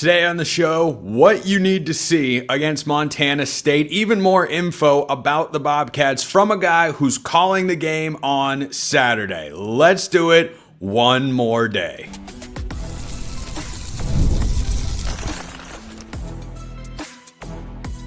Today on the show, what you need to see against Montana State. Even more info about the Bobcats from a guy who's calling the game on Saturday. Let's do it one more day.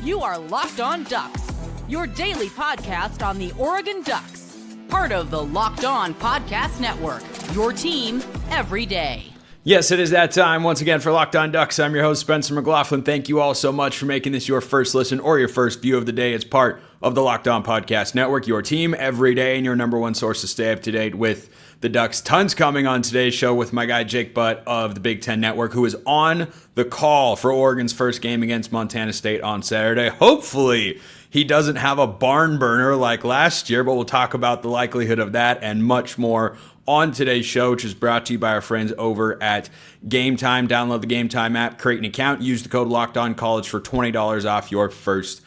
You are Locked On Ducks, your daily podcast on the Oregon Ducks. Part of the Locked On Podcast Network, your team every day. Yes, it is that time once again for Locked On Ducks. I'm your host, Spencer McLaughlin. Thank you all so much for making this your first listen or your first view of the day. It's part of the Locked On Podcast Network, your team every day, and your number one source to stay up to date with the Ducks. Tons coming on today's show with my guy Jake Butt of the Big Ten Network, who is on the call for Oregon's first game against Montana State on Saturday. Hopefully, he doesn't have a barn burner like last year, but we'll talk about the likelihood of that and much more on today's show, which is brought to you by our friends over at Game Time. Download the Game Time app, create an account, use the code LOCKEDONCollege for $20 off your first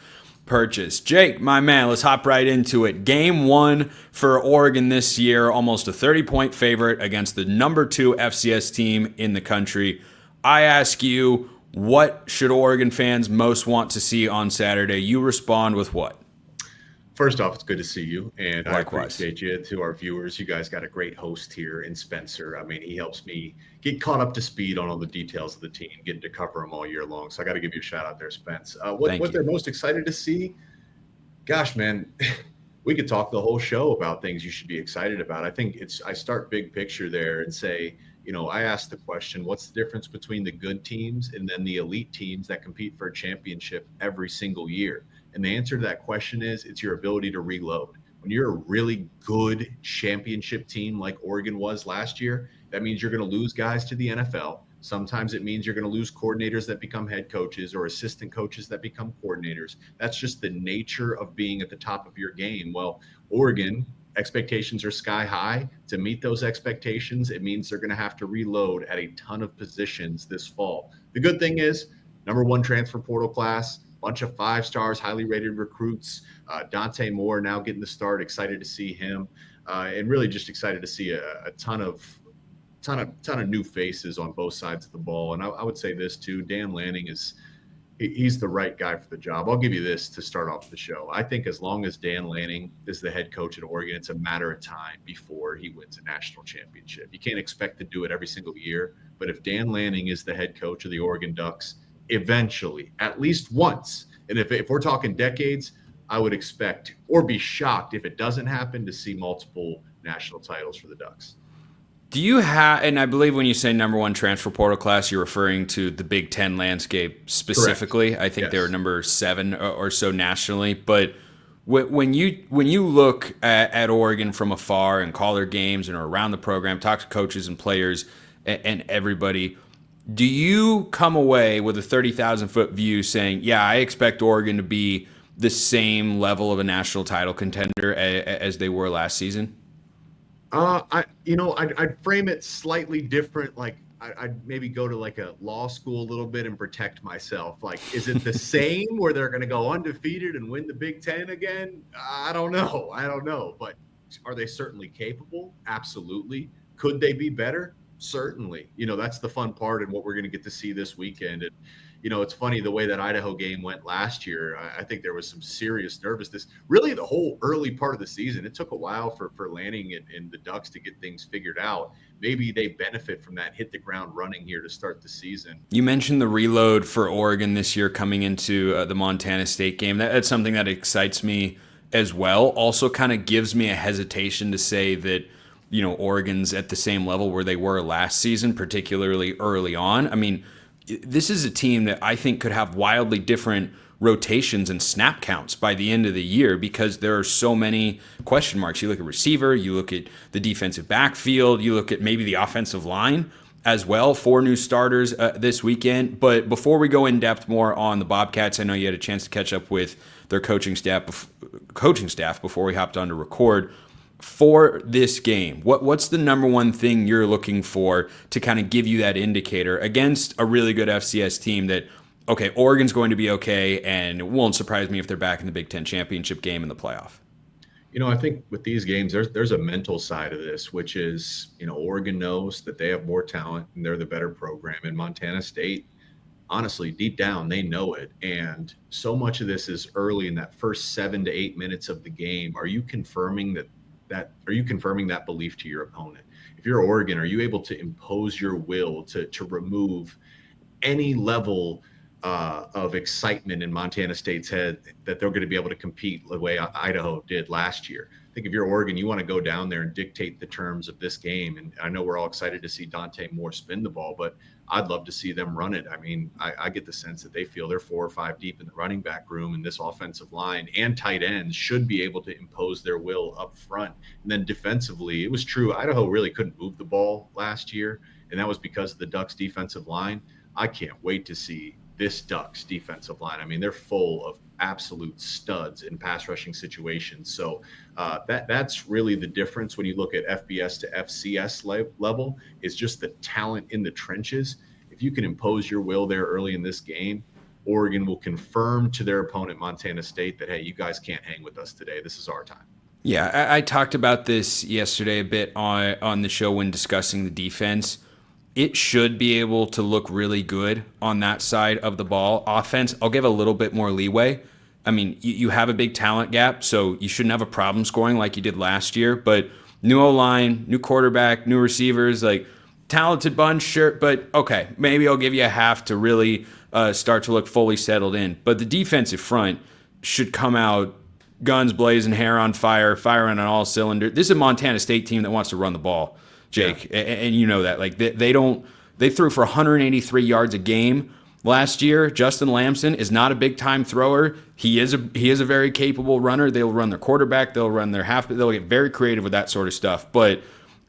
purchase. Jake, my man, let's hop right into it. Game one for Oregon this year, almost a 30-point favorite against the number 2 FCS team in the country. I ask you, what should Oregon fans most want to see on Saturday? You respond with what? First off, it's good to see you, and Likewise. I appreciate you. To our viewers, you guys got a great host here in Spencer. I mean, he helps me get caught up to speed on all the details of the team, getting to cover them all year long. So I got to give you a shout out there, Spence. What they're most excited to see? Gosh, man, we could talk the whole show about things you should be excited about. I think I start big picture there and say, I asked the question, what's the difference between the good teams and then the elite teams that compete for a championship every single year? And the answer to that question is it's your ability to reload. When you're a really good championship team like Oregon was last year, that means you're going to lose guys to the NFL. Sometimes it means you're going to lose coordinators that become head coaches or assistant coaches that become coordinators. That's just the nature of being at the top of your game. Well, Oregon, expectations are sky high. To meet those expectations, it means they're going to have to reload at a ton of positions this fall. The good thing is, number 1 transfer portal class, bunch of 5 stars, highly rated recruits. Dante Moore now getting the start. Excited to see him, and really just excited to see a ton of new faces on both sides of the ball. And I would say this too: Dan Lanning he's the right guy for the job. I'll give you this to start off the show. I think as long as Dan Lanning is the head coach at Oregon, it's a matter of time before he wins a national championship. You can't expect to do it every single year, but if Dan Lanning is the head coach of the Oregon Ducks, eventually, at least once, and if we're talking decades, I would expect or be shocked if it doesn't happen to see multiple national titles for the Ducks. Do you have, and I believe when you say number 1 transfer portal class, you're referring to the Big Ten landscape specifically. Correct. I think they were number 7 or so nationally. But when you look at Oregon from afar and call their games and are around the program, talk to coaches and players and everybody, do you come away with a 30,000-foot view saying, yeah, I expect Oregon to be the same level of a national title contender as they were last season? I'd frame it slightly different. Like I'd maybe go to like a law school a little bit and protect myself. Like, is it the same where they're going to go undefeated and win the Big Ten again? I don't know. But are they certainly capable? Absolutely. Could they be better? Certainly. That's the fun part and what we're going to get to see this weekend. And, it's funny the way that Idaho game went last year. I think there was some serious nervousness. Really, the whole early part of the season, it took a while for Lanning and the Ducks to get things figured out. Maybe they benefit from that hit the ground running here to start the season. You mentioned the reload for Oregon this year coming into the Montana State game. That's something that excites me as well. Also kind of gives me a hesitation to say that Oregon's at the same level where they were last season, particularly early on. I mean, this is a team that I think could have wildly different rotations and snap counts by the end of the year because there are so many question marks. You look at receiver, you look at the defensive backfield, you look at maybe the offensive line as well. 4 new starters this weekend. But before we go in depth more on the Bobcats, I know you had a chance to catch up with their coaching staff before we hopped on to record. For this game, what's the number 1 thing you're looking for to kind of give you that indicator against a really good FCS team that, okay, Oregon's going to be okay, and it won't surprise me if they're back in the Big Ten championship game in the playoff? I think with these games, there's a mental side of this, which is, Oregon knows that they have more talent and they're the better program. And Montana State, honestly, deep down, they know it. And so much of this is early in that first 7 to 8 minutes of the game. Are you confirming that belief to your opponent? If you're Oregon, are you able to impose your will to remove any level of excitement in Montana State's head that they're going to be able to compete the way Idaho did last year? I think if you're Oregon, you want to go down there and dictate the terms of this game. And I know we're all excited to see Dante Moore spin the ball, but I'd love to see them run it. I mean, I get the sense that they feel they're 4 or 5 deep in the running back room, and this offensive line and tight ends should be able to impose their will up front. And then defensively, it was true. Idaho really couldn't move the ball last year, and that was because of the Ducks' defensive line. I can't wait to see this Ducks defensive line. I mean, they're full of absolute studs in pass rushing situations. So that's really the difference when you look at FBS to FCS level, is just the talent in the trenches. If you can impose your will there early in this game, Oregon will confirm to their opponent, Montana State, that, hey, you guys can't hang with us today. This is our time. Yeah, I talked about this yesterday a bit on the show when discussing the defense. It should be able to look really good on that side of the ball. Offense, I'll give a little bit more leeway. I mean, you have a big talent gap, so you shouldn't have a problem scoring like you did last year. But new O-line, new quarterback, new receivers, like talented bunch, sure. But okay, maybe I'll give you a half to really start to look fully settled in. But the defensive front should come out guns blazing, hair on fire, firing on all cylinders. This is a Montana State team that wants to run the ball, Jake, yeah. And you know that. Like they threw for 183 yards a game last year. Justin Lamson is not a big time thrower. He is a very capable runner. They'll run their quarterback. They'll run their half. They'll get very creative with that sort of stuff. But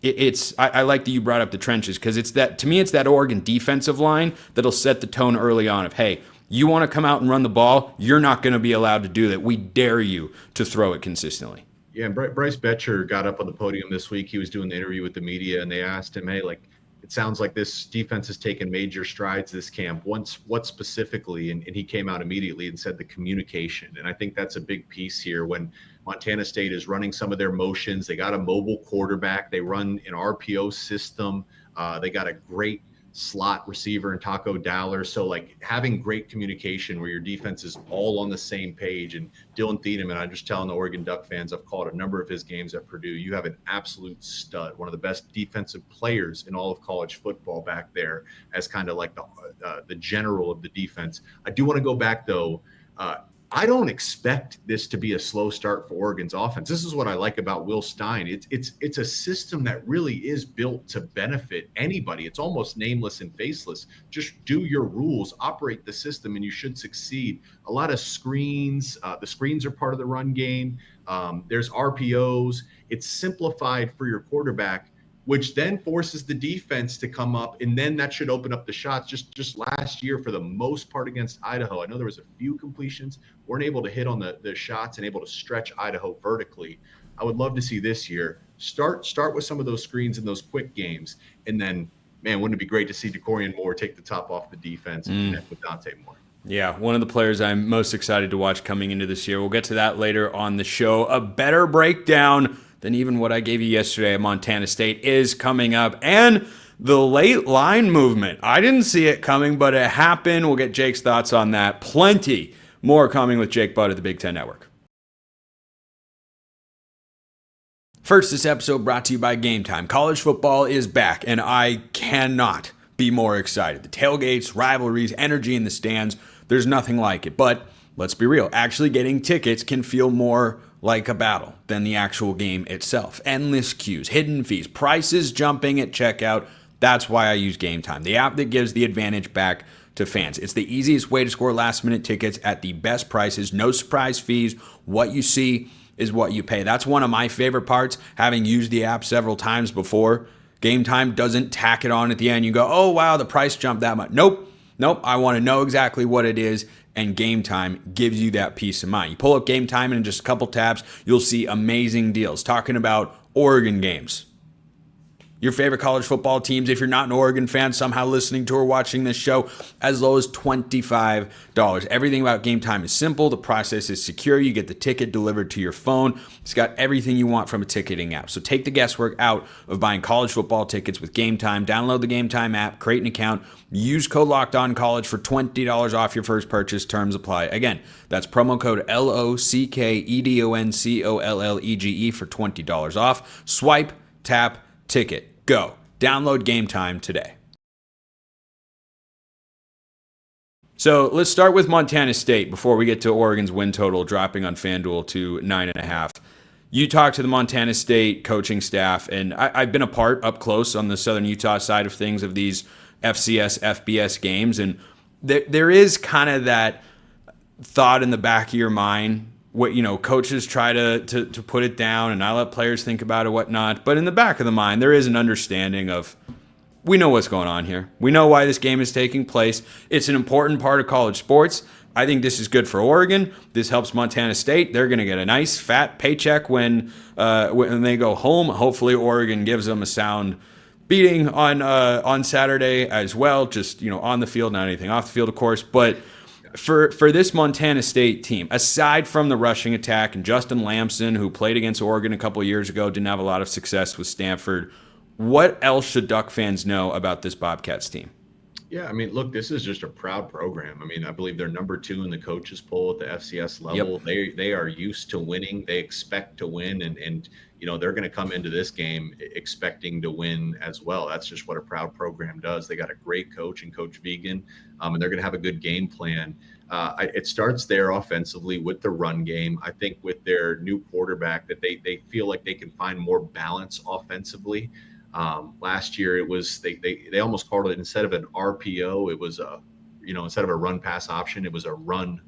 I like that you brought up the trenches, because it's that Oregon defensive line that'll set the tone early on of, hey, you want to come out and run the ball, you're not going to be allowed to do that. We dare you to throw it consistently. Yeah, and Bryce Betcher got up on the podium this week. He was doing the interview with the media, and they asked him, hey, like, it sounds like this defense has taken major strides this camp. What specifically? And he came out immediately and said the communication. And I think that's a big piece here. When Montana State is running some of their motions, they got a mobile quarterback. They run an RPO system. They got a great slot receiver in Taco Dowler. So like having great communication where your defense is all on the same page. And Dylan Thiedemann, I'm just telling the Oregon Duck fans, I've called a number of his games at Purdue. You have an absolute stud, one of the best defensive players in all of college football back there as kind of like the general of the defense. I do want to go back though. I don't expect this to be a slow start for Oregon's offense. This is what I like about Will Stein. It's a system that really is built to benefit anybody. It's almost nameless and faceless. Just do your rules, operate the system, and you should succeed. A lot of screens. The screens are part of the run game. There's RPOs. It's simplified for your quarterback, which then forces the defense to come up, and then that should open up the shots. Just last year, for the most part against Idaho, I know there was a few completions, weren't able to hit on the shots and able to stretch Idaho vertically. I would love to see this year start with some of those screens in those quick games, and then, man, wouldn't it be great to see DeCorian Moore take the top off the defense and connect with Dante Moore? Yeah, one of the players I'm most excited to watch coming into this year. We'll get to that later on the show. A better breakdown than even what I gave you yesterday at Montana State is coming up. And the late line movement. I didn't see it coming, but it happened. We'll get Jake's thoughts on that. Plenty more coming with Jake Butt of the Big Ten Network. First, this episode brought to you by Game Time. College football is back, and I cannot be more excited. The tailgates, rivalries, energy in the stands, there's nothing like it. But let's be real. Actually getting tickets can feel more like a battle than the actual game itself. Endless queues, hidden fees, prices jumping at checkout. That's why I use Game Time, the app that gives the advantage back to fans. It's the easiest way to score last-minute tickets at the best prices, no surprise fees. What you see is what you pay. That's one of my favorite parts, having used the app several times before. Game Time doesn't tack it on at the end. You go, oh, wow, the price jumped that much. Nope. I want to know exactly what it is, and Game Time gives you that peace of mind. You pull up Game Time, and in just a couple taps, you'll see amazing deals. Talking about Oregon games, your favorite college football teams, if you're not an Oregon fan, somehow listening to or watching this show, as low as $25. Everything about Game Time is simple. The process is secure. You get the ticket delivered to your phone. It's got everything you want from a ticketing app. So take the guesswork out of buying college football tickets with Game Time. Download the Game Time app, create an account, use code LOCKEDONCollege for $20 off your first purchase. Terms apply. Again, that's promo code LOCKEDONCOLLEGE for $20 off. Swipe, tap, ticket. Go. Download Game Time today. So let's start with Montana State before we get to Oregon's win total dropping on FanDuel to 9.5. You talked to the Montana State coaching staff, and I've been a part up close on the Southern Utah side of things of these FCS, FBS games, and there is kind of that thought in the back of your mind. What, coaches try to put it down, and I let players think about it, whatnot. But in the back of the mind, there is an understanding of, we know what's going on here. We know why this game is taking place. It's an important part of college sports. I think this is good for Oregon. This helps Montana State. They're going to get a nice fat paycheck when they go home. Hopefully, Oregon gives them a sound beating on Saturday as well. Just on the field, not anything off the field, of course, but. For this Montana State team, aside from the rushing attack and Justin Lamson, who played against Oregon a couple of years ago, didn't have a lot of success with Stanford, what else should Duck fans know about this Bobcats team? Yeah, I mean, look, this is just a proud program. I mean, I believe they're number 2 in the coaches poll at the FCS level. Yep. They are used to winning. They expect to win, and they're going to come into this game expecting to win as well. That's just what a proud program does. They got a great coach in Coach Vegan, and they're going to have a good game plan. It starts there offensively with the run game. I think with their new quarterback that they feel like they can find more balance offensively. Last year it was they almost called it, instead of an RPO, it was instead of a run pass option, it was a run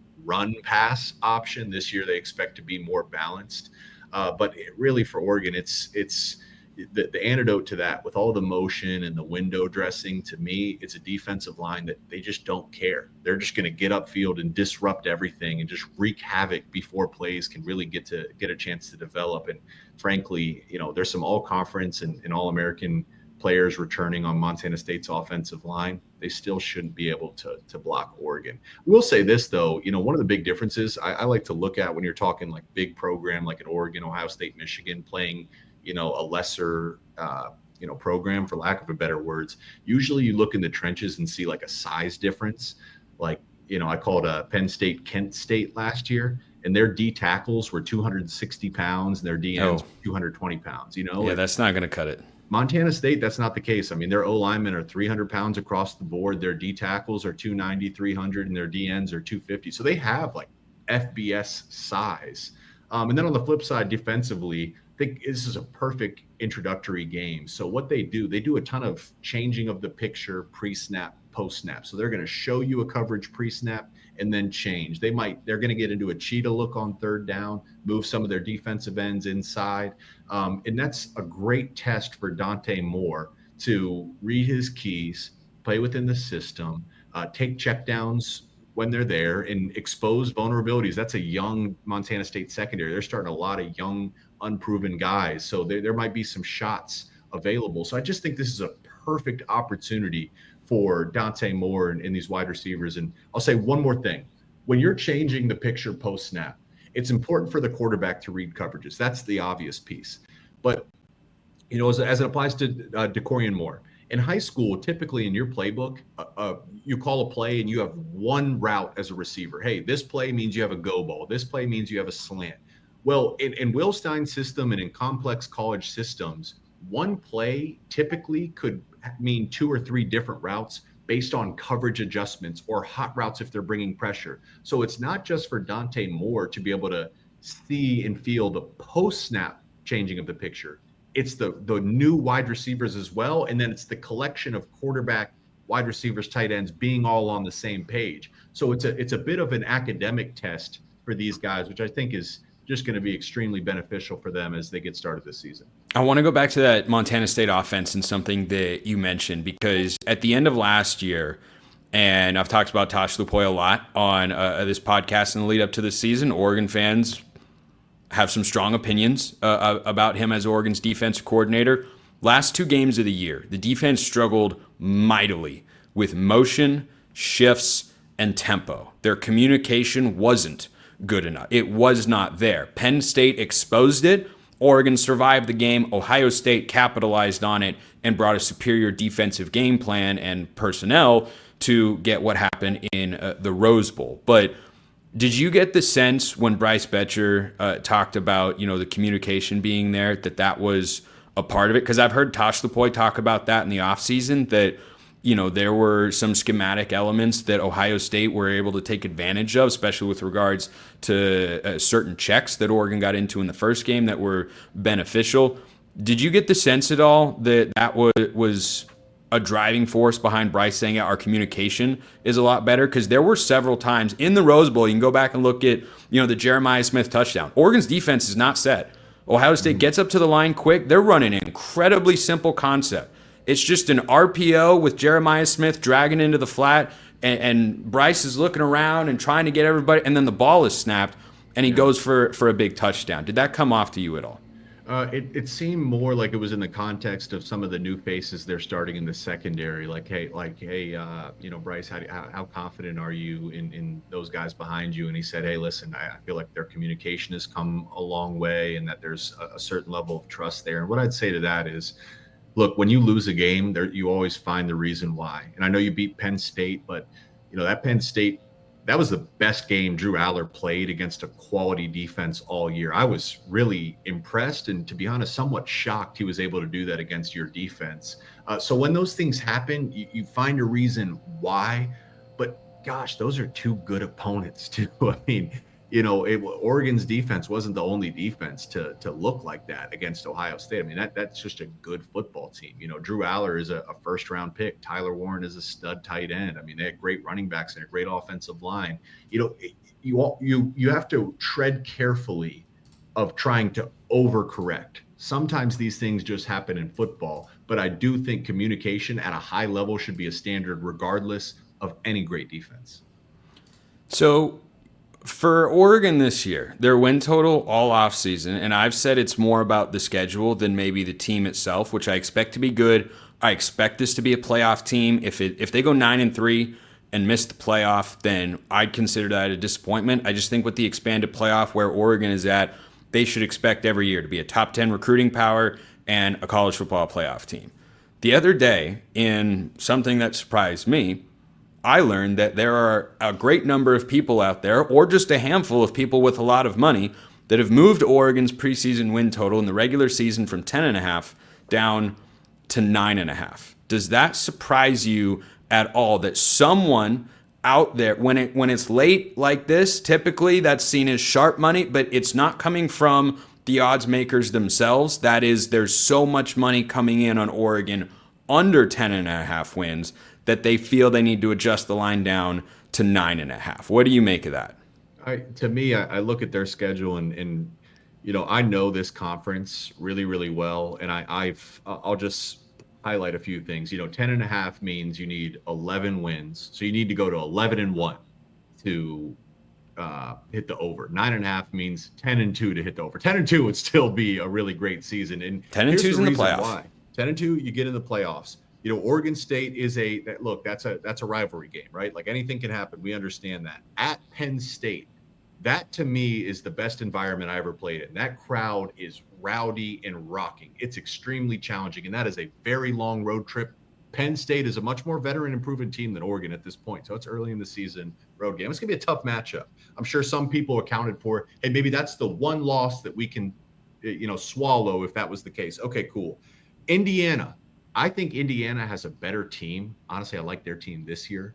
pass option. This year they expect to be more balanced. But really for Oregon, it's the antidote to that, with all the motion and the window dressing. To me, it's a defensive line that they just don't care. They're just going to get upfield and disrupt everything and just wreak havoc before plays can really get a chance to develop. And frankly, there's some all-conference and all-American players returning on Montana State's offensive line. They still shouldn't be able to block Oregon. We'll say this, though, one of the big differences I like to look at when you're talking like big program like an Oregon, Ohio State, Michigan playing a lesser program, for lack of a better words. Usually you look in the trenches and see like a size difference. Like, I called Penn State, Kent State last year, and their D tackles were 260 pounds and their D ends 220 pounds. Yeah, that's not going to cut it. Montana State, that's not the case. I mean, their O linemen are 300 pounds across the board. Their D tackles are 290, 300, and their D ends are 250. So they have like FBS size. And then on the flip side, defensively, I think this is a perfect introductory game. So what they do a ton of changing of the picture pre-snap, post-snap. So they're going to show you a coverage pre-snap and then change. They're going to get into a cheetah look on third down, move some of their defensive ends inside. And that's a great test for Dante Moore to read his keys, play within the system, take checkdowns when they're there, and expose vulnerabilities. That's a young Montana State secondary. They're starting a lot of young, unproven guys. So there might be some shots available. So I just think this is a perfect opportunity for Dante Moore and these wide receivers. And I'll say one more thing. When you're changing the picture post-snap, it's important for the quarterback to read coverages. That's the obvious piece. But, as it applies to DeCorian Moore, in high school, typically in your playbook, you call a play and you have one route as a receiver. Hey, this play means you have a go ball. This play means you have a slant. Well, in Will Stein's system and in complex college systems, one play typically could mean 2 or 3 different routes based on coverage adjustments or hot routes if they're bringing pressure. So it's not just for Dante Moore to be able to see and feel the post-snap changing of the picture. It's the new wide receivers as well, and then it's the collection of quarterback, wide receivers, tight ends being all on the same page. So it's a bit of an academic test for these guys, which I think is just going to be extremely beneficial for them as they get started this season. I want to go back to that Montana State offense and something that you mentioned, because at the end of last year, and I've talked about Tosh Lupoy a lot on this podcast in the lead up to this season, Oregon fans have some strong opinions about him as Oregon's defensive coordinator. Last 2 games of the year, the defense struggled mightily with motion, shifts, and tempo. Their communication wasn't good enough. It was not there. Penn State exposed it. Oregon survived the game. Ohio State capitalized on it and brought a superior defensive game plan and personnel to get what happened in the Rose Bowl. But did you get the sense when Bryce Betcher talked about, the communication being there, that was a part of it? Because I've heard Tosh Lupoi talk about that in the offseason, that there were some schematic elements that Ohio State were able to take advantage of, especially with regards to certain checks that Oregon got into in the first game that were beneficial. Did you get the sense at all that was a driving force behind Bryce saying our communication is a lot better? Because there were several times in the Rose Bowl, you can go back and look at the Jeremiah Smith touchdown. Oregon's defense is not set. Ohio State gets up to the line quick. They're running an incredibly simple concept. It's just an RPO with Jeremiah Smith dragging into the flat, and Bryce is looking around and trying to get everybody, and then the ball is snapped, and he goes for a big touchdown. Did that come off to you at all? It seemed more like it was in the context of some of the new faces they're starting in the secondary. Hey, Bryce, how confident are you in those guys behind you? And he said, hey, listen, I feel like their communication has come a long way, and that there's a certain level of trust there. And what I'd say to that is, look, when you lose a game, you always find the reason why. And I know you beat Penn State, but that Penn State, that was the best game Drew Aller played against a quality defense all year. I was really impressed, and to be honest, somewhat shocked he was able to do that against your defense. So when those things happen, you find a reason why. But gosh, those are 2 good opponents too. I mean, Oregon's defense wasn't the only defense to look like that against Ohio State. I mean, that's just a good football team. Drew Aller is a first-round pick. Tyler Warren is a stud tight end. I mean, they had great running backs and a great offensive line. You have to tread carefully of trying to overcorrect. Sometimes these things just happen in football, but I do think communication at a high level should be a standard regardless of any great defense. So for Oregon this year, their win total all offseason, and I've said it's more about the schedule than maybe the team itself, which I expect to be good. I expect this to be a playoff team. If they go 9-3 and miss the playoff, then I'd consider that a disappointment. I just think with the expanded playoff where Oregon is at, they should expect every year to be a top 10 recruiting power and a college football playoff team. The other day, in something that surprised me, I learned that there are a great number of people out there, or just a handful of people with a lot of money, that have moved Oregon's preseason win total in the regular season from 10.5 down to 9.5. Does that surprise you at all, that someone out there, when it's late like this, typically that's seen as sharp money, but it's not coming from the odds makers themselves? That is, there's so much money coming in on Oregon under 10.5 wins that they feel they need to adjust the line down to 9.5. What do you make of that? To me, I look at their schedule and I know this conference really, really well, and I'll just highlight a few things. 10.5 means you need 11 wins, so you need to go to 11-1 to hit the over. 9.5 means 10-2 to hit the over. 10-2 would still be a really great season, and 10-2 is in the playoffs. Why 10-2, you get in the playoffs. Oregon State is that's a rivalry game, right? Like, anything can happen. We understand that. At Penn State, that to me is the best environment I ever played in. That crowd is rowdy and rocking. It's extremely challenging, and that is a very long road trip. Penn State is a much more veteran and proven team than Oregon at this point. So it's early in the season, road game. It's going to be a tough matchup. I'm sure some people accounted for, hey, maybe that's the one loss that we can, swallow if that was the case. Okay, cool. Indiana. I think Indiana has a better team. Honestly, I like their team this year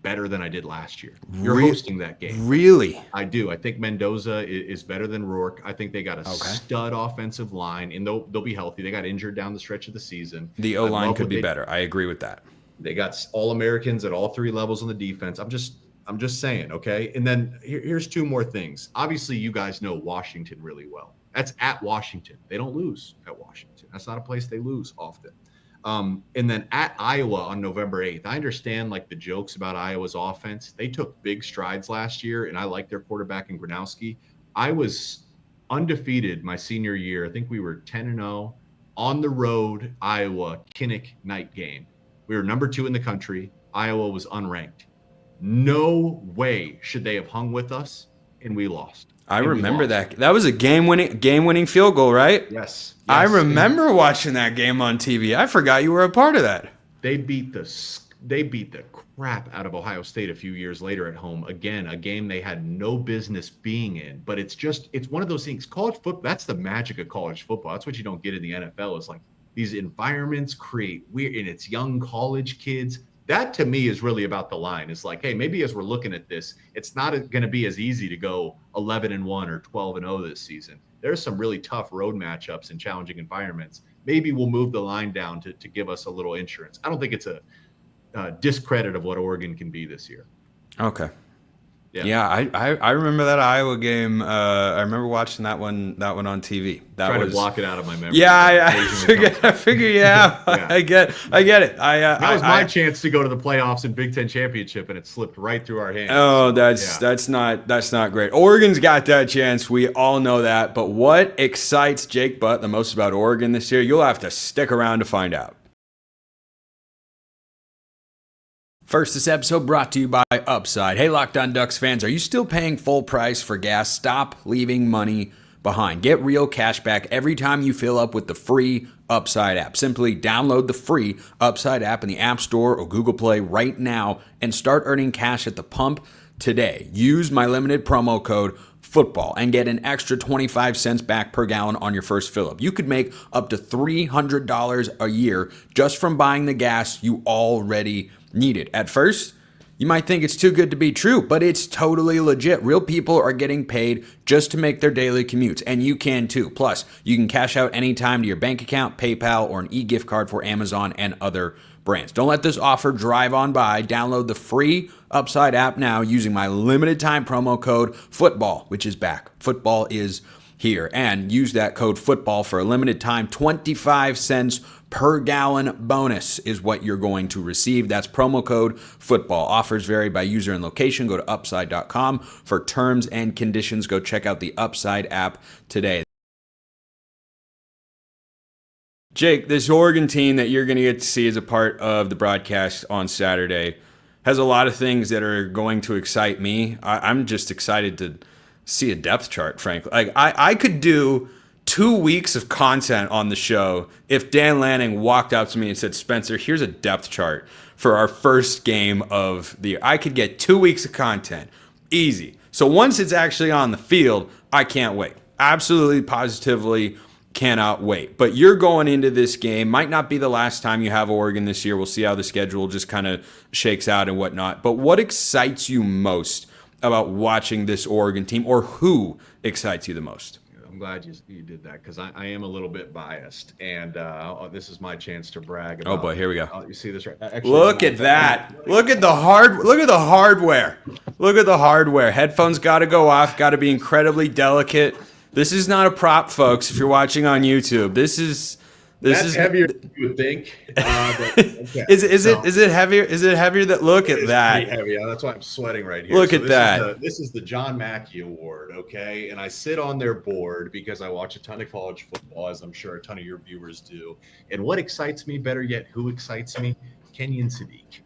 better than I did last year. You're hosting that game. Really? I do. I think Mendoza is better than Rourke. I think they got a stud offensive line, and they'll be healthy. They got injured down the stretch of the season. The O-line could be better. I agree with that. They got All-Americans at all 3 levels on the defense. I'm just saying, okay? And then here's 2 more things. Obviously, you guys know Washington really well. That's at Washington. They don't lose at Washington. That's not a place they lose often. And then at Iowa on November 8th, I understand the jokes about Iowa's offense. They took big strides last year, and I like their quarterback in Gronowski. I was undefeated my senior year. I think we were 10-0, on the road, Iowa, Kinnick night game. We were number 2 in the country. Iowa was unranked. No way should they have hung with us, and we lost. I remember that. That was a game-winning field goal, right? Yes. I remember watching that game on TV. I forgot you were a part of that. They beat the crap out of Ohio State a few years later at home. Again, a game they had no business being in. But it's one of those things. College football, that's the magic of college football. That's what you don't get in the NFL. It's like these environments create weird, and it's young college kids. That to me is really about the line. It's like, hey, maybe as we're looking at this, it's not going to be as easy to go 11-1 or 12-0 this season. There's some really tough road matchups and challenging environments. Maybe we'll move the line down to give us a little insurance. I don't think it's a discredit of what Oregon can be this year. Okay. Yeah, I remember that Iowa game. I remember watching that one on TV. Trying to block it out of my memory. Yeah, I figure. Yeah, yeah. I get it. That was my chance to go to the playoffs and Big Ten championship, and it slipped right through our hands. Oh, that's not great. Oregon's got that chance. We all know that. But what excites Jake Butt the most about Oregon this year? You'll have to stick around to find out. First, this episode brought to you by Upside. Hey, Locked On Ducks fans, are you still paying full price for gas? Stop leaving money behind. Get real cash back every time you fill up with the free Upside app. Simply download the free Upside app in the App Store or Google Play right now and start earning cash at the pump today. Use my limited promo code football and get an extra 25 cents back per gallon on your first fill up. You could make up to $300 a year just from buying the gas you already needed. At first, you might think it's too good to be true, but it's totally legit. Real people are getting paid just to make their daily commutes, and you can too. Plus, you can cash out anytime to your bank account, PayPal, or an e-gift card for Amazon and other brands. Don't let this offer drive on by. Download the free Upside app now using my limited time promo code FOOTBALL, which is back. Football is here. And use that code FOOTBALL for a limited time. 25 cents per gallon bonus is what you're going to receive. That's promo code FOOTBALL. Offers vary by user and location. Go to upside.com for terms and conditions. Go check out the Upside app today. Jake, this Oregon team that you're going to get to see as a part of the broadcast on Saturday has a lot of things that are going to excite me. I'm just excited to see a depth chart, frankly. Like I could do 2 weeks of content on the show if Dan Lanning walked up to me and said, Spencer, here's a depth chart for our first game of the year. I could get 2 weeks of content. Easy. So once it's actually on the field, I can't wait. Absolutely, positively cannot wait. But you're going into this game. Might not be the last time you have Oregon this year. We'll see how the schedule just kind of shakes out and whatnot. But what excites you most about watching this Oregon team, or who excites you the most? I'm glad you did that, because I am a little bit biased, and this is my chance to brag about. Oh boy, here we go. You see this right? Actually, look at that. Look at the hardware. Look at the hardware. Headphones got to go off. Got to be incredibly delicate. This is not a prop, folks. If you're watching on YouTube, this is heavier than you would think. Okay. Is it heavier? Is it heavier? Look at that. Pretty heavy. That's why I'm sweating right here. Look at that. This is the John Mackey Award, okay? And I sit on their board because I watch a ton of college football, as I'm sure a ton of your viewers do. And what excites me, better yet, who excites me? Kenyon Sadiq.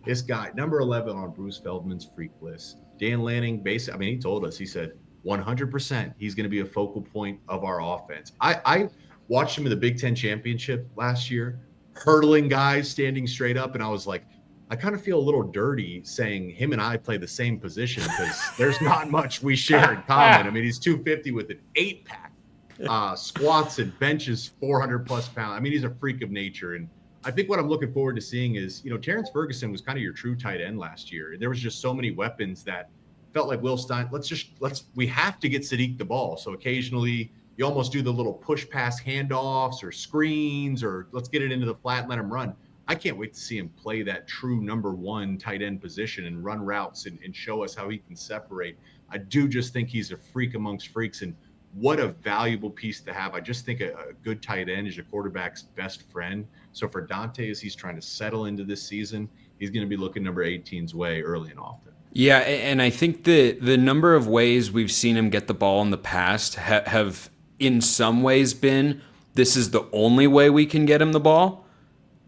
This guy, number 11 on Bruce Feldman's freak list. Dan Lanning, he told us, he said 100% he's going to be a focal point of our offense. I watched him in the Big Ten championship last year, hurdling guys, standing straight up. And I was like, I kind of feel a little dirty saying him and I play the same position, because there's not much we share in common. I mean, he's 250 with an 8-pack, squats and benches 400 plus pounds. I mean, he's a freak of nature. And I think what I'm looking forward to seeing is, Terrence Ferguson was kind of your true tight end last year. There was just so many weapons that felt like Will Stein. We have to get Sadiq the ball. So occasionally you almost do the little push pass handoffs or screens, or let's get it into the flat and let him run. I can't wait to see him play that true number 1 tight end position and run routes and show us how he can separate. I do just think he's a freak amongst freaks, and what a valuable piece to have. I just think a good tight end is your quarterback's best friend. So for Dante, as he's trying to settle into this season, he's going to be looking number 18's way early and often. Yeah, and I think the number of ways we've seen him get the ball in the past have in some ways been this is the only way we can get him the ball.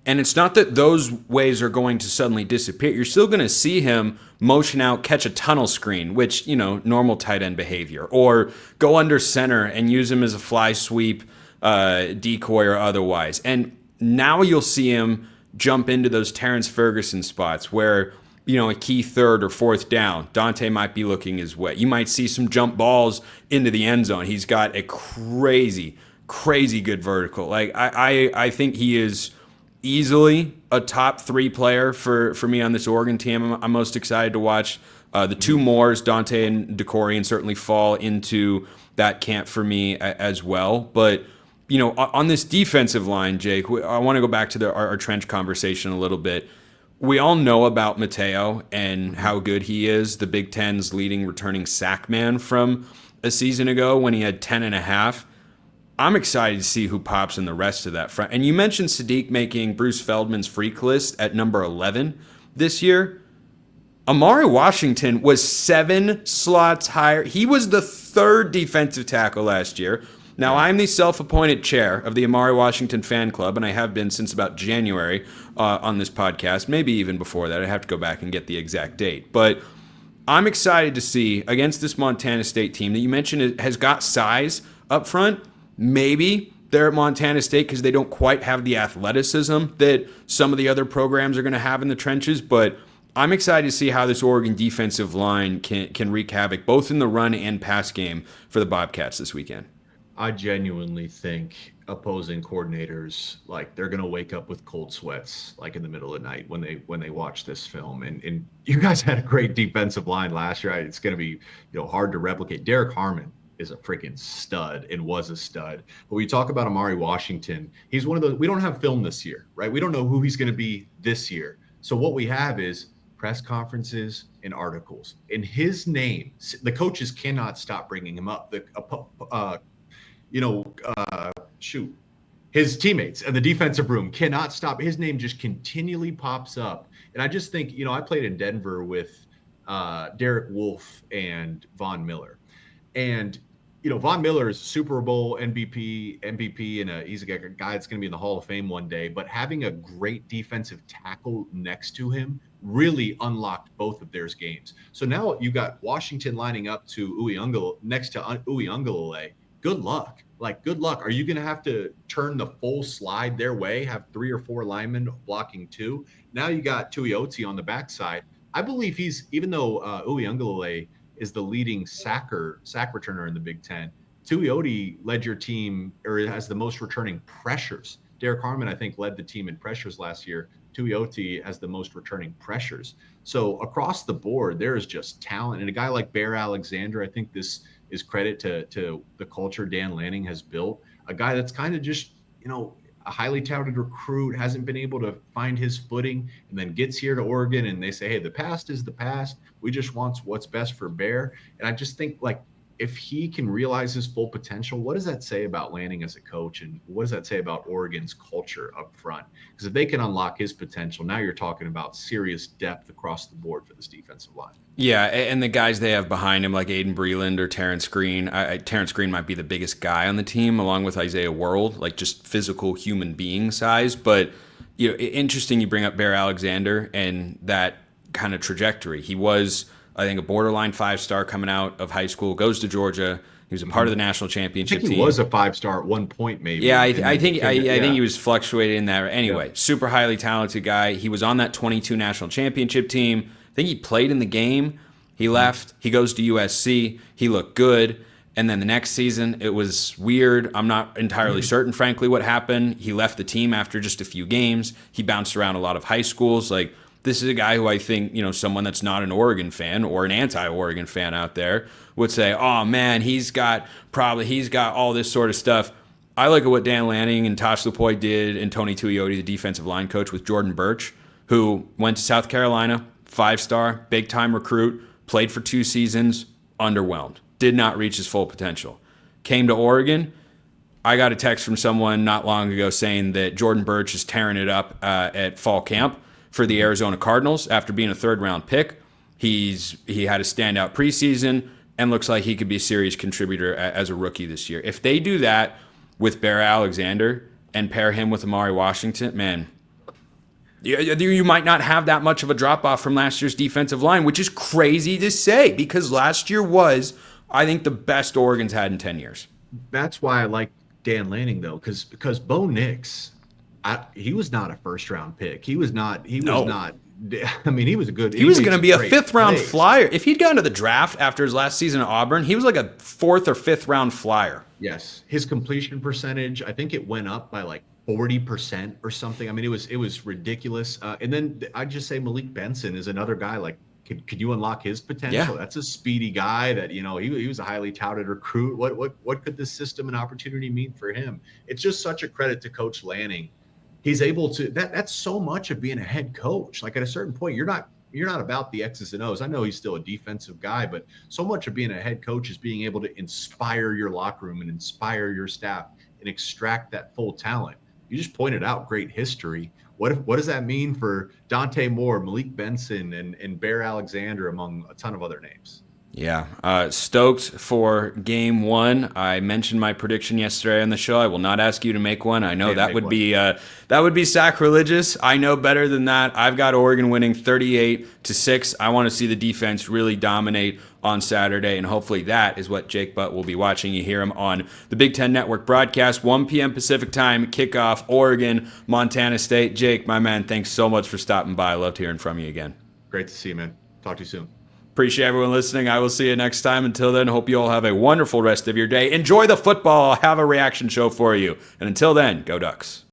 And it's not that those ways are going to suddenly disappear. You're still going to see him motion out, catch a tunnel screen, which, normal tight end behavior, or go under center and use him as a fly sweep, decoy or otherwise. And now you'll see him jump into those Terrence Ferguson spots where, a key third or fourth down, Dante might be looking his way. You might see some jump balls into the end zone. He's got a crazy good vertical. Like, I think he is easily a top 3 player for me on this Oregon team. I'm most excited to watch. The two Moores, Dante and DeCorian, certainly fall into that camp for me as well. But, on this defensive line, Jake, I want to go back to our trench conversation a little bit. We all know about Mateo and how good he is, the Big Ten's leading returning sack man from a season ago when he had 10.5. I'm excited to see who pops in the rest of that front. And you mentioned Sadiq making Bruce Feldman's freak list at number 11 this year. Amari Washington was 7 slots higher. He was the 3rd defensive tackle last year. Now, I'm the self-appointed chair of the Amari Washington fan club, and I have been since about January on this podcast, maybe even before that. I have to go back and get the exact date. But I'm excited to see, against this Montana State team that you mentioned has got size up front. Maybe they're at Montana State because they don't quite have the athleticism that some of the other programs are going to have in the trenches, but I'm excited to see how this Oregon defensive line can wreak havoc both in the run and pass game for the Bobcats this weekend. I genuinely think opposing coordinators, like, they're going to wake up with cold sweats, like, in the middle of the night when they watch this film. And you guys had a great defensive line last year. It's going to be hard to replicate. Derek Harmon is a freaking stud and was a stud. But we talk about Amari Washington. He's one of those. We don't have film this year, right? We don't know who he's going to be this year. So what we have is press conferences and articles. In his name, the coaches cannot stop bringing him up. His teammates and the defensive room cannot stop. His name just continually pops up. And I just think, I played in Denver with Derek Wolfe and Von Miller. And, Von Miller is Super Bowl MVP, and he's a guy that's going to be in the Hall of Fame one day. But having a great defensive tackle next to him really unlocked both of their games. So now you got Washington lining up to next to Uyunglele. Good luck. Good luck. Are you going to have to turn the full slide their way, have 3 or 4 linemen blocking 2? Now you got Tuioti on the backside. I believe even though Uyunglele is the leading sack returner in the Big Ten, Tuioti led your team, or has the most returning pressures. Derek Harmon, I think, led the team in pressures last year. Tuioti has the most returning pressures. So across the board, there is just talent. And a guy like Bear Alexander, I think this is credit to the culture Dan Lanning has built. A guy that's kind of just, a highly touted recruit, hasn't been able to find his footing, and then gets here to Oregon and they say, hey, the past is the past. We just want what's best for Bear. And I just think, if he can realize his full potential, what does that say about Lanning as a coach? And what does that say about Oregon's culture up front? Because if they can unlock his potential, now you're talking about serious depth across the board for this defensive line. Yeah, and the guys they have behind him, like Aiden Breland or Terrence Green. Terrence Green might be the biggest guy on the team, along with Isaiah World, just physical human being size. But, interesting you bring up Bear Alexander and that kind of trajectory. He was, I think, a borderline 5-star coming out of high school, goes to Georgia. He was a part of the national championship team. He was a 5-star at one point, maybe. Yeah, I think he was fluctuating in that. Anyway, super highly talented guy. He was on that 22 national championship team. I think he played in the game. He left. He goes to USC. He looked good. And then the next season, it was weird. I'm not entirely certain, frankly, what happened. He left the team after just a few games. He bounced around a lot of high schools. This is a guy who I think, someone that's not an Oregon fan or an anti-Oregon fan out there would say, oh, man, he's got all this sort of stuff. I look at what Dan Lanning and Tosh Lupoy did and Tony Tuioti, the defensive line coach, with Jordan Birch, who went to South Carolina, 5-star, big-time recruit, played for 2 seasons, underwhelmed, did not reach his full potential. Came to Oregon. I got a text from someone not long ago saying that Jordan Birch is tearing it up at fall camp for the Arizona Cardinals after being a 3rd-round pick. He had a standout preseason and looks like he could be a serious contributor as a rookie this year. If they do that, with Bear Alexander and pair him with Amari Washington, man, you might not have that much of a drop-off from last year's defensive line, which is crazy to say because last year was, I think, the best Oregon's had in 10 years. That's why I like Dan Lanning, though, because Bo Nix, he was not a first-round pick. He was not. I mean, he was a good. He was going to be a fifth-round flyer. If he'd gone to the draft after his last season at Auburn, he was like a fourth or fifth-round flyer. Yes, his completion percentage, I think it went up by like 40% or something. I mean, it was ridiculous. And then I'd just say Malik Benson is another guy. Like, could you unlock his potential? Yeah. That's a speedy guy that, he was a highly touted recruit. What could this system and opportunity mean for him? It's just such a credit to Coach Lanning. He's able to, that's so much of being a head coach. Like at a certain point, you're not about the X's and O's. I know he's still a defensive guy, but so much of being a head coach is being able to inspire your locker room and inspire your staff and extract that full talent. You just pointed out great history. What does that mean for Dante Moore, Malik Benson, and Bear Alexander, among a ton of other names? Yeah. Stoked for game one. I mentioned my prediction yesterday on the show. I will not ask you to make one. I know that would be sacrilegious. I know better than that. I've got Oregon winning 38-6. I want to see the defense really dominate on Saturday, and hopefully that is what Jake Butt will be watching. You hear him on the Big Ten Network broadcast, 1 p.m. Pacific time, kickoff, Oregon, Montana State. Jake, my man, thanks so much for stopping by. I loved hearing from you again. Great to see you, man. Talk to you soon. Appreciate everyone listening. I will see you next time. Until then, hope you all have a wonderful rest of your day. Enjoy the football. I'll have a reaction show for you. And until then, go Ducks.